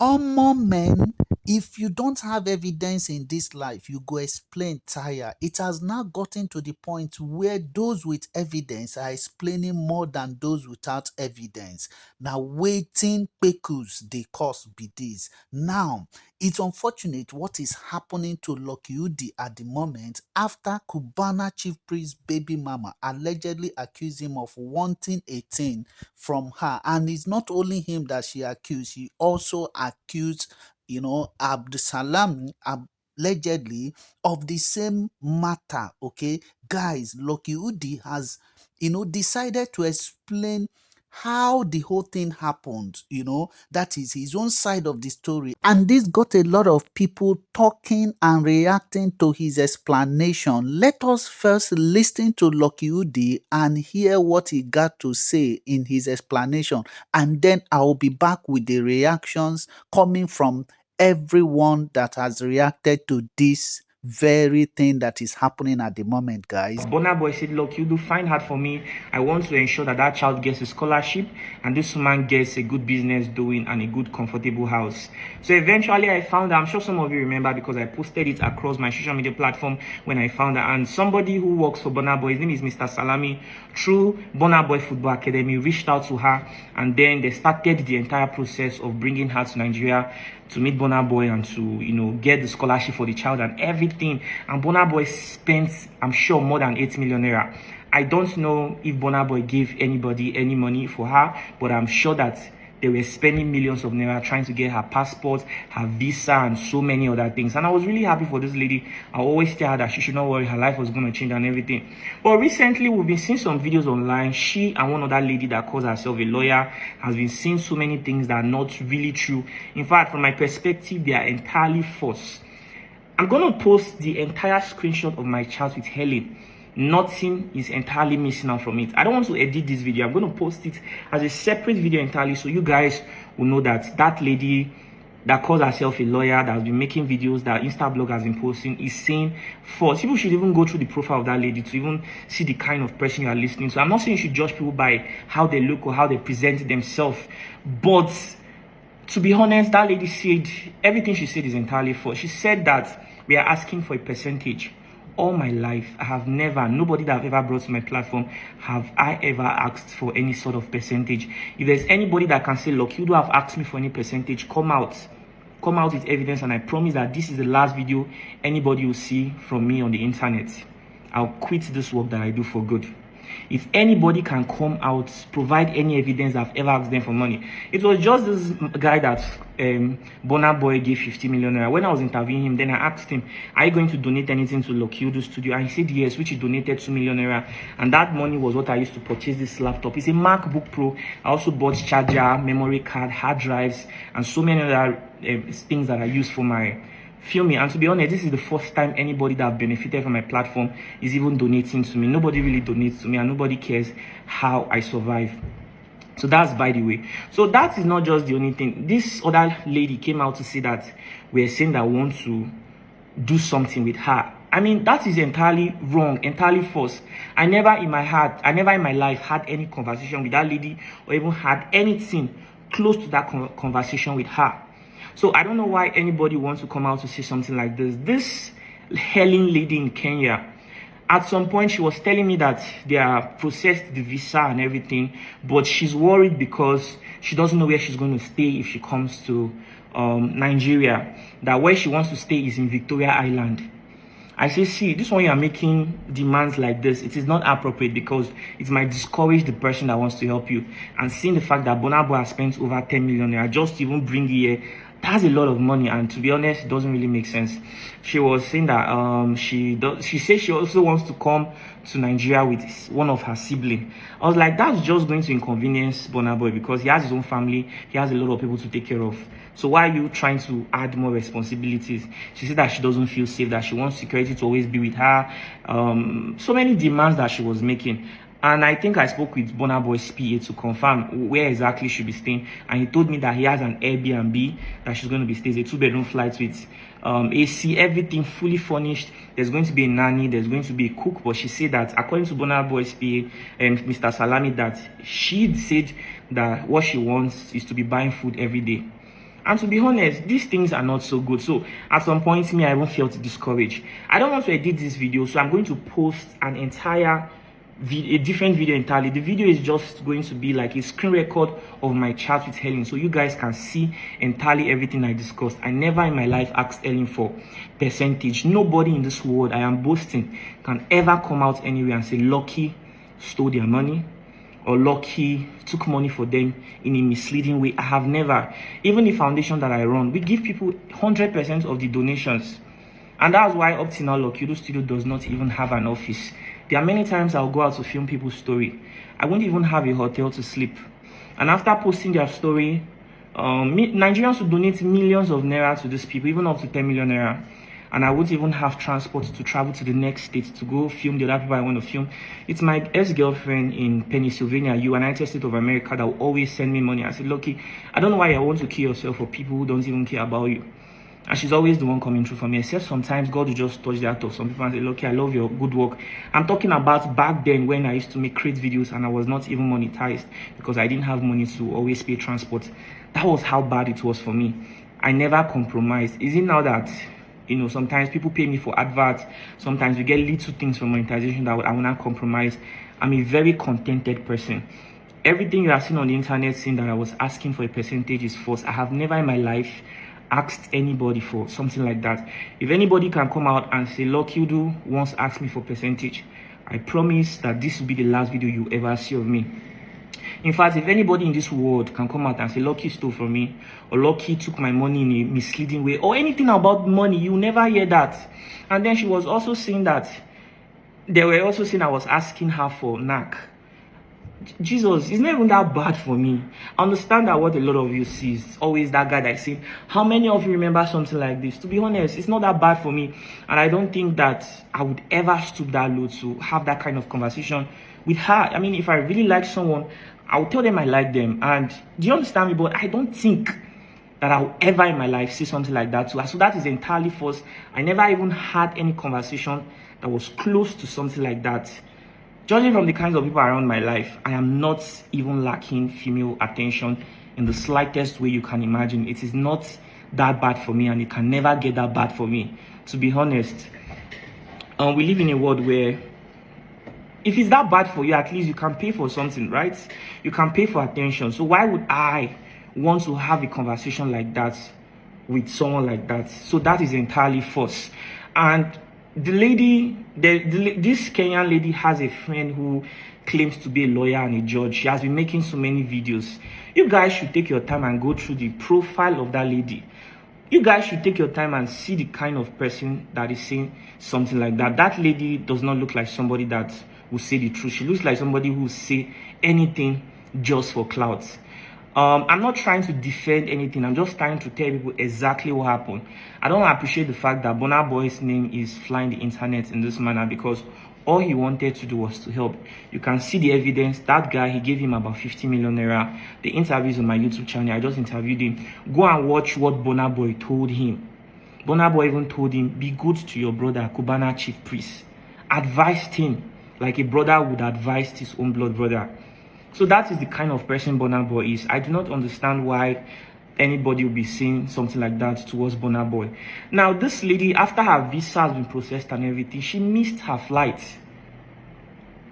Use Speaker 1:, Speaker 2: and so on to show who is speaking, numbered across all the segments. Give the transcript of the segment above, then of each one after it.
Speaker 1: Omo men, if you don't have evidence in this life, you go explain tire. It has now gotten to the point where those with evidence are explaining more than those without evidence. Now, waiting pekus they cause be this. Now, it's unfortunate what is happening to Lucky Udi at the moment after Cubana Chief Priest baby mama allegedly accused him of wanting a thing from her. And it's not only him that she accused, she also accused, Abdusalam allegedly of the same matter. Okay, guys, Lucky Udi has, decided to explain how the whole thing happened. That is his own side of the story. And this got a lot of people talking and reacting to his explanation. Let us first listen to Lucky Udi and hear what he got to say in his explanation. And then I'll be back with the reactions coming from everyone that has reacted to this very thing that is happening at the moment, guys.
Speaker 2: Burna Boy said, look, you do find hard for me. I want to ensure that that child gets a scholarship and this woman gets a good business doing and a good, comfortable house. So eventually I found her. I'm sure some of you remember because I posted it across my social media platform when I found her. And somebody who works for Burna Boy, his name is Mr. Salami, through Burna Boy Football Academy, reached out to her and then they started the entire process of bringing her to Nigeria to meet Burna Boy and to, get the scholarship for the child and everything. And Burna Boy spent, I'm sure, more than 8 million naira. I don't know if Burna Boy gave anybody any money for her, but I'm sure that they were spending millions of naira trying to get her passport, her visa, and so many other things. And I was really happy for this lady. I always tell her that she should not worry, her life was going to change and everything. But recently, we've been seeing some videos online. She and one other lady that calls herself a lawyer has been seeing so many things that are not really true. In fact, from my perspective, they are entirely false. I'm going to post the entire screenshot of my chat with Helen. Nothing is entirely missing out from it. I don't want to edit this video. I'm going to post it as a separate video entirely so you guys will know that that lady that calls herself a lawyer, that has been making videos, that Insta blog has been posting, is saying false. People should even go through the profile of that lady to even see the kind of person you are listening to. I'm not saying you should judge people by how they look or how they present themselves, but to be honest, that lady said everything she said is entirely false. She said that we are asking for a percentage. All my life, I have never, nobody that I've ever brought to my platform, have I ever asked for any sort of percentage. If there's anybody that can say, look, you don't have asked me for any percentage, come out with evidence, and I promise that this is the last video anybody will see from me on the internet. I'll quit this work that I do for good. If anybody can come out, provide any evidence that I've ever asked them for money. It was just this guy that Burna Boy gave 50 million naira. When I was interviewing him, then I asked him, are you going to donate anything to Lucky Udi studio? And he said yes, which he donated 2 million naira. And that money was what I used to purchase this laptop. It's a MacBook Pro. I also bought charger, memory card, hard drives, and so many other things that I use for my filming. And to be honest, this is the first time anybody that benefited from my platform is even donating to me. Nobody really donates to me and nobody cares how I survive. So that's by the way. So that is not just the only thing. This other lady came out to say that we're saying that we want to do something with her. I mean, that is entirely wrong, entirely false. I never in my life had any conversation with that lady or even had anything close to that conversation with her. So I don't know why anybody wants to come out to say something like this. This Helen lady in Kenya, at some point she was telling me that they are processed the visa and everything, but she's worried because she doesn't know where she's going to stay if she comes to Nigeria. That where she wants to stay is in Victoria Island. I say, see, this one you are making demands like this, it is not appropriate because it might discourage the person that wants to help you. And seeing the fact that Burna Boy has spent over 10 million naira just to even bring here, that's a lot of money, and to be honest, it doesn't really make sense. She was saying that she said she also wants to come to Nigeria with one of her siblings. I was like, that's just going to inconvenience Burna Boy because he has his own family, he has a lot of people to take care of. So why are you trying to add more responsibilities? She said that she doesn't feel safe, that she wants security to always be with her. So many demands that she was making. And I think I spoke with Burna Boy's PA to confirm where exactly she'll be staying. And he told me that he has an Airbnb that she's going to be staying, a 2-bedroom flat with AC, everything fully furnished. There's going to be a nanny, there's going to be a cook. But she said that according to Burna Boy's PA and Mr. Salami, that she said that what she wants is to be buying food every day. And to be honest, these things are not so good. So at some point, me, I even felt discouraged. I don't want to edit this video, so I'm going to post an entire a different video entirely. The video is just going to be like a screen record of my chat with Helen, so you guys can see entirely everything I discussed. I never in my life asked Helen for percentage. Nobody in this world I am boasting can ever come out anywhere and say Lucky stole their money or Lucky took money for them in a misleading way. I have never. Even the foundation that I run, we give people 100% of the donations. And that's why up till now, Lucky Udi Studio does not even have an office. There are many times I'll go out to film people's story. I won't even have a hotel to sleep. And after posting their story, Nigerians will donate millions of naira to these people, even up to 10 million naira. And I won't even have transport to travel to the next state to go film the other people I want to film. It's my ex-girlfriend in Pennsylvania, United States of America, that will always send me money. I said, Lucky, I don't know why you want to kill yourself for people who don't even care about you. And she's always the one coming through for me, except sometimes God will just touch the heart of some people and say, Lucky, I love your good work. I'm talking about back then when I used to make great videos and I was not even monetized because I didn't have money to always pay transport. That was how bad it was for me. I never compromised. Is it now that, sometimes people pay me for adverts, sometimes we get little things from monetization that I will not compromise. I'm a very contented person. Everything you are seeing on the internet saying that I was asking for a percentage is false. I have never in my life asked anybody for something like that. If anybody can come out and say Lucky Udi once asked me for percentage, I promise that this will be the last video you ever see of me. In fact, if anybody in this world can come out and say Lucky stole from me or Lucky took my money in a misleading way or anything about money, you never hear that. And then she was also saying that they were also saying I was asking her for knack. Jesus, it's not even that bad for me. I understand that what a lot of you see is always that guy that saying, how many of you remember something like this? To be honest, it's not that bad for me. And I don't think that I would ever stoop that low to have that kind of conversation with her. I mean, if I really like someone, I'll tell them I like them. And do you understand me? But I don't think that I'll ever in my life say something like that to her. So that is entirely false. I never even had any conversation that was close to something like that. Judging from the kinds of people around my life, I am not even lacking female attention in the slightest way you can imagine. It is not that bad for me and it can never get that bad for me. To be honest, we live in a world where if it's that bad for you, at least you can pay for something, right? You can pay for attention. So why would I want to have a conversation like that with someone like that? So that is entirely false. And the lady, this Kenyan lady has a friend who claims to be a lawyer and a judge. She has been making so many videos. You guys should take your time and go through the profile of that lady. You guys should take your time and see the kind of person that is saying something like that. That lady does not look like somebody that will say the truth. She looks like somebody who will say anything just for clout. I'm not trying to defend anything. I'm just trying to tell people exactly what happened. I don't appreciate the fact that Burna Boy's name is flying the internet in this manner because all he wanted to do was to help. You can see the evidence. That guy, he gave him about 50 million naira. The interviews on my YouTube channel, I just interviewed him. Go and watch what Burna Boy told him. Burna Boy even told him, be good to your brother, Cubana Chief priest. Advised him like a brother would advise his own blood brother. So that is the kind of person Burna Boy is. I do not understand why anybody will be saying something like that towards Burna Boy. Now, this lady, after her visa has been processed and everything, she missed her flight.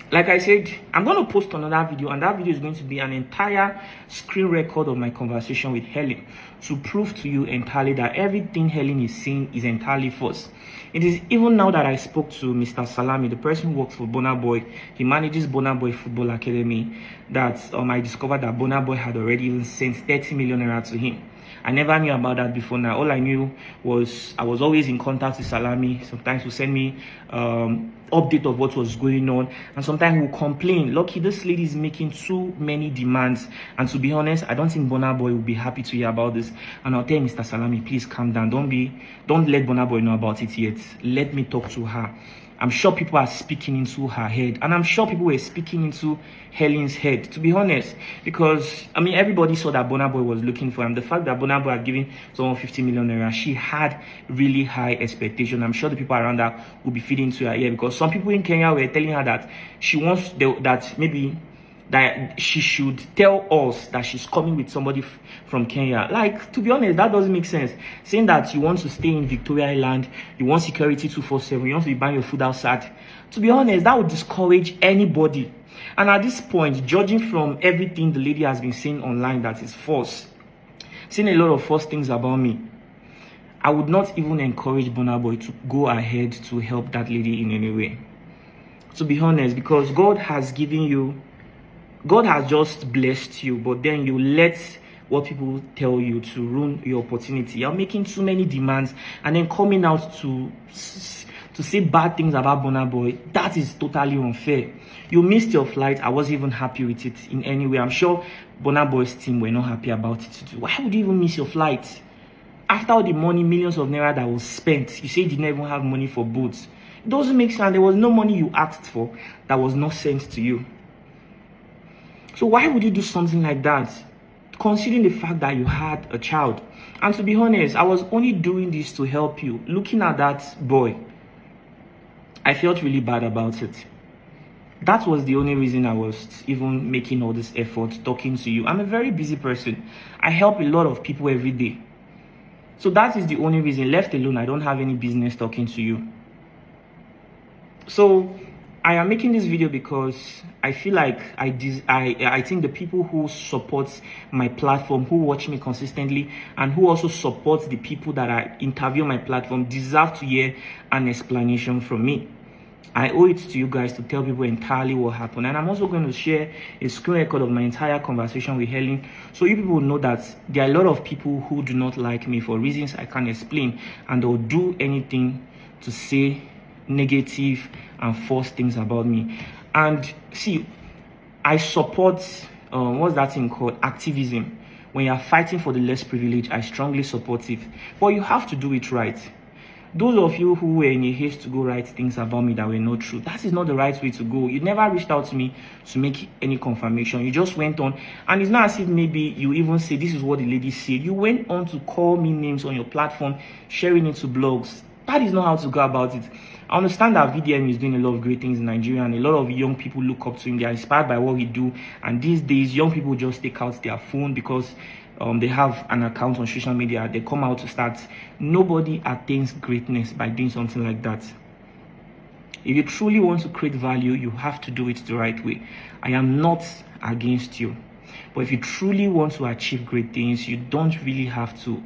Speaker 2: Like I said, I'm going to post another video, and that video is going to be an entire screen record of my conversation with Helen to prove to you entirely that everything Helen is saying is entirely false. It is even now that I spoke to Mr. Salami, the person who works for Burna Boy. He manages Burna Boy Football Academy. That I discovered that Burna Boy had already even sent 30 million naira to him. I never knew about that before now. All I knew was I was always in contact with Salami. Sometimes he send me update of what was going on, and sometimes he will complain, Lucky, this lady is making too many demands. And to be honest, I don't think Burna Boy will be happy to hear about this. And I'll tell Mr. Salami, please calm down. Don't let Burna Boy know about it yet. Let me talk to her. I'm sure people are speaking into her head, and I'm sure people were speaking into Helen's head, to be honest, because I mean everybody saw that Burna Boy was looking for him. The fact that Burna Boy had given someone 50 million naira, she had really high expectation. I'm sure the people around her will be feeding into her ear, because some people in Kenya were telling her that she wants that maybe that she should tell us that she's coming with somebody from Kenya. Like, to be honest, that doesn't make sense. Saying that you want to stay in Victoria Island, you want security 247, you want to be buying your food outside. To be honest, that would discourage anybody. And at this point, judging from everything the lady has been saying online that is false, saying a lot of false things about me, I would not even encourage Burna Boy to go ahead to help that lady in any way. To be honest, because God has just blessed you, but then you let what people tell you to ruin your opportunity. You're making too many demands and then coming out to say bad things about Burna Boy. That is totally unfair. You missed your flight. I wasn't even happy with it in any way. I'm sure Burna Boy's team were not happy about it too. Why would you even miss your flight? After all the money, millions of naira that was spent, you say you didn't even have money for boats. It doesn't make sense. There was no money you asked for that was not sent to you. So why would you do something like that, considering the fact that you had a child? And to be honest, I was only doing this to help you. Looking at that boy, I felt really bad about it. That was the only reason I was even making all this effort talking to you. I'm a very busy person. I help a lot of people every day. So that is the only reason. Left alone, I don't have any business talking to you. So I am making this video because I feel like I think the people who support my platform, who watch me consistently, and who also support the people that I interview on my platform deserve to hear an explanation from me. I owe it to you guys to tell people entirely what happened. And I'm also going to share a screen record of my entire conversation with Helen, so you people know that there are a lot of people who do not like me for reasons I can't explain, and they'll do anything to say negative and false things about me. And see, I support what's that thing called, activism. When you are fighting for the less privileged, I strongly support it, but you have to do it right. Those of you who were in a haste to go write things about me that were not true, that is not the right way to go. You never reached out to me to make any confirmation. You just went on, and it's not as if maybe you even say this is what the lady said. You went on to call me names on your platform, sharing it to blogs. That is not how to go about it. I understand that VDM is doing a lot of great things in Nigeria, and a lot of young people look up to him. They are inspired by what we do, and these days young people just take out their phone because they have an account on social media. They come out to start. Nobody attains greatness by doing something like that. If you truly want to create value, you have to do it the right way. I am not against you, but if you truly want to achieve great things, you don't really have to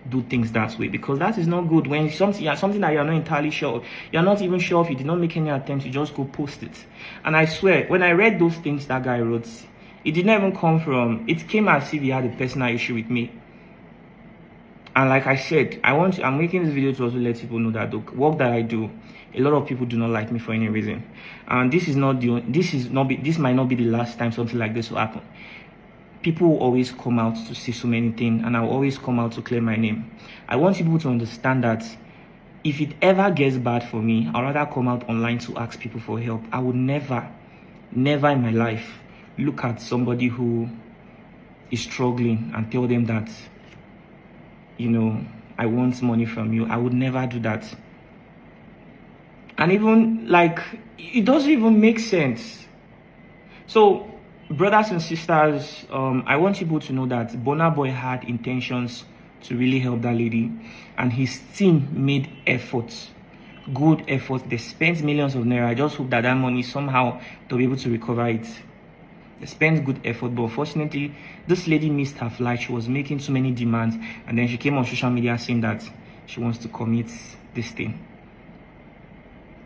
Speaker 2: do things that way, because that is not good. When something that you're not entirely sure, you're not even sure if you did not make any attempt, you just go post it. And I swear, when I read those things that guy wrote, it did not even come from, it came as if he had a personal issue with me. And like I said, I'm making this video to also let people know that the work that I do, a lot of people do not like me for any reason. And this might not be the last time something like this will happen. People will always come out to say so many things, and I will always come out to clear my name. I want people to understand that if it ever gets bad for me, I'd rather come out online to ask people for help. I would never in my life look at somebody who is struggling and tell them that, you know, I want money from you. I would never do that. And even, like, it doesn't even make sense. So, brothers and sisters, I want people to know that Burna Boy had intentions to really help that lady, and his team made efforts, good efforts. They spent millions of naira. I just hope that money somehow they'll be able to recover it. They spent good effort, but unfortunately, this lady missed her flight. She was making too many demands, and then she came on social media saying that she wants to commit this thing.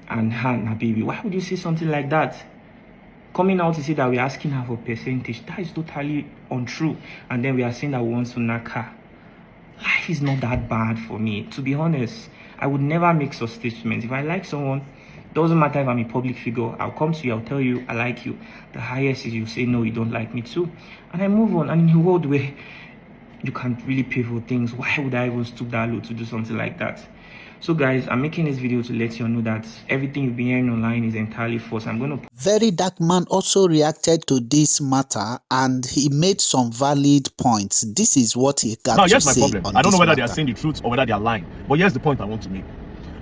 Speaker 2: And her, baby, why would you say something like that? Coming out to say that we're asking her for percentage, that is totally untrue. And then we are saying that we want to knock her. Life is not that bad for me. To be honest, I would never make such statements. If I like someone, doesn't matter if I'm a public figure, I'll come to you, I'll tell you I like you. The highest is you say no, you don't like me too. And I move on. And in a world where you can't really pay for things, why would I even stoop that low to do something like that? So guys, I'm making this video to let you know that everything you've been hearing online is entirely false. I'm going to...
Speaker 1: Very Dark Man also reacted to this matter, and he made some valid points. This is what he got
Speaker 3: now,
Speaker 1: to
Speaker 3: here's my
Speaker 1: say.
Speaker 3: problem. I don't know whether they are saying the truth or whether they are lying. But here's the point I want to make.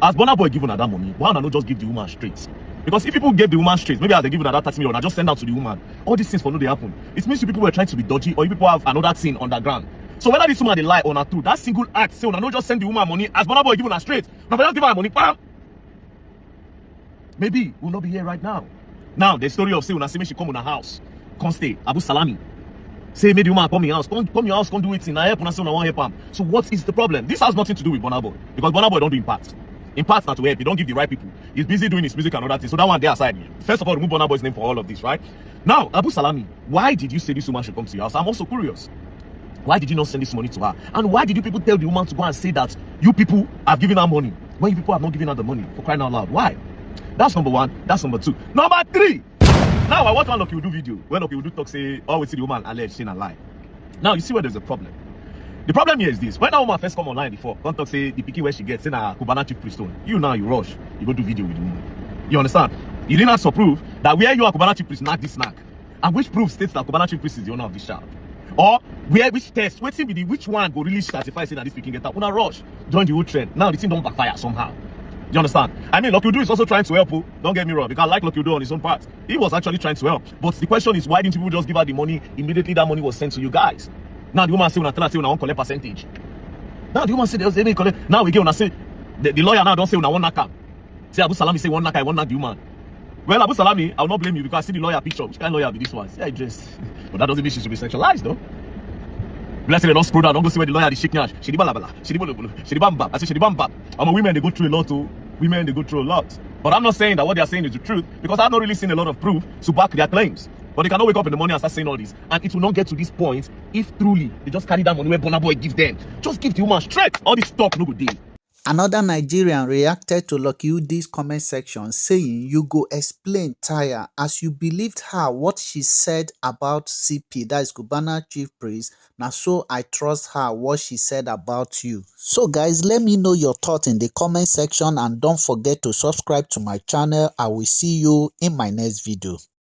Speaker 3: As Burna Boy given her that money, why not just give the woman straight? Because if people gave the woman straight, maybe as they give her that 30 million, I just send out to the woman. All these things for no they happen. It means you people were trying to be dodgy, or you people have another thing underground. So whether this woman they lie or not true, that single act say, not just send the woman money as Burna Boy giving her straight. Now just give her money, bam. Maybe we'll not be here right now. Now the story of say when I say she come in her house, come stay, Abu Salami. Say maybe woman come in your house, come your house, come do it in. I help when I say I want help him. So what is the problem? This has nothing to do with Burna Boy, because Burna Boy don't do impact. Impact not to help. He don't give the right people. He's busy doing his music and other things. So that one there aside. First of all, remove Burna Boy's name for all of this, right? Now, Abu Salami, why did you say this woman should come to your house? I'm also curious. Why did you not send this money to her? And why did you people tell the woman to go and say that you people have given her money when you people have not given her the money, for crying out loud? Why? That's number one. That's number two. Number three. Now I watch one Lucky Udi video when Lucky Udi talk say, oh, we see the woman alleged saying a lie. Now you see where there's a problem. The problem here is this: when that woman first come online before, don't talk say the picky where she gets in a Cubana Chief priestone. You now you rush, you go do video with the woman. You understand? You didn't ask for proof that where you are Cubana Chief priest, not this snack. And which proof states that Cubana Chief priest is the owner of this child? Or where which test, waiting be the which one go really certify say that this pikin get out? Una rush, join the whole trend. Now the thing don't backfire somehow. You understand? I mean, Lucky Udi is also trying to help. Don't get me wrong, because I like Lucky Udi on his own part. He was actually trying to help. But the question is, why didn't people just give her the money immediately that money was sent to you guys? Now the woman say, "Una tell her say una won't collect percentage." Now the woman say, "They may collect." Now we get una say, the lawyer now don't say una one knock. Say Abu Salami say one knock, I one knock the woman. Well, Abu Salami, I will not blame you because I see the lawyer picture. Which kind of lawyer be this one? See, I dress. But that doesn't mean she should be sexualized, though. Let's say they don't screw down. Don't go see where the lawyer is shaking. She di bala. She di bolo. She di bamba. I say she di bamba. Women, they go through a lot too. Women, they go through a lot. But I'm not saying that what they are saying is the truth, because I've not really seen a lot of proof to back their claims. But they cannot wake up in the morning and start saying all this. And it will not get to this point if truly they just carry that money where Burna Boy give them. Just give the woman straight. All this talk no good deal.
Speaker 1: Another Nigerian reacted to Lucky Udi's comment section saying, "You go explain tire as you believed her what she said about CP, that is Cubana Chief Priest. Now so I trust her what she said about you." So guys, let me know your thoughts in the comment section and don't forget to subscribe to my channel. I will see you in my next video.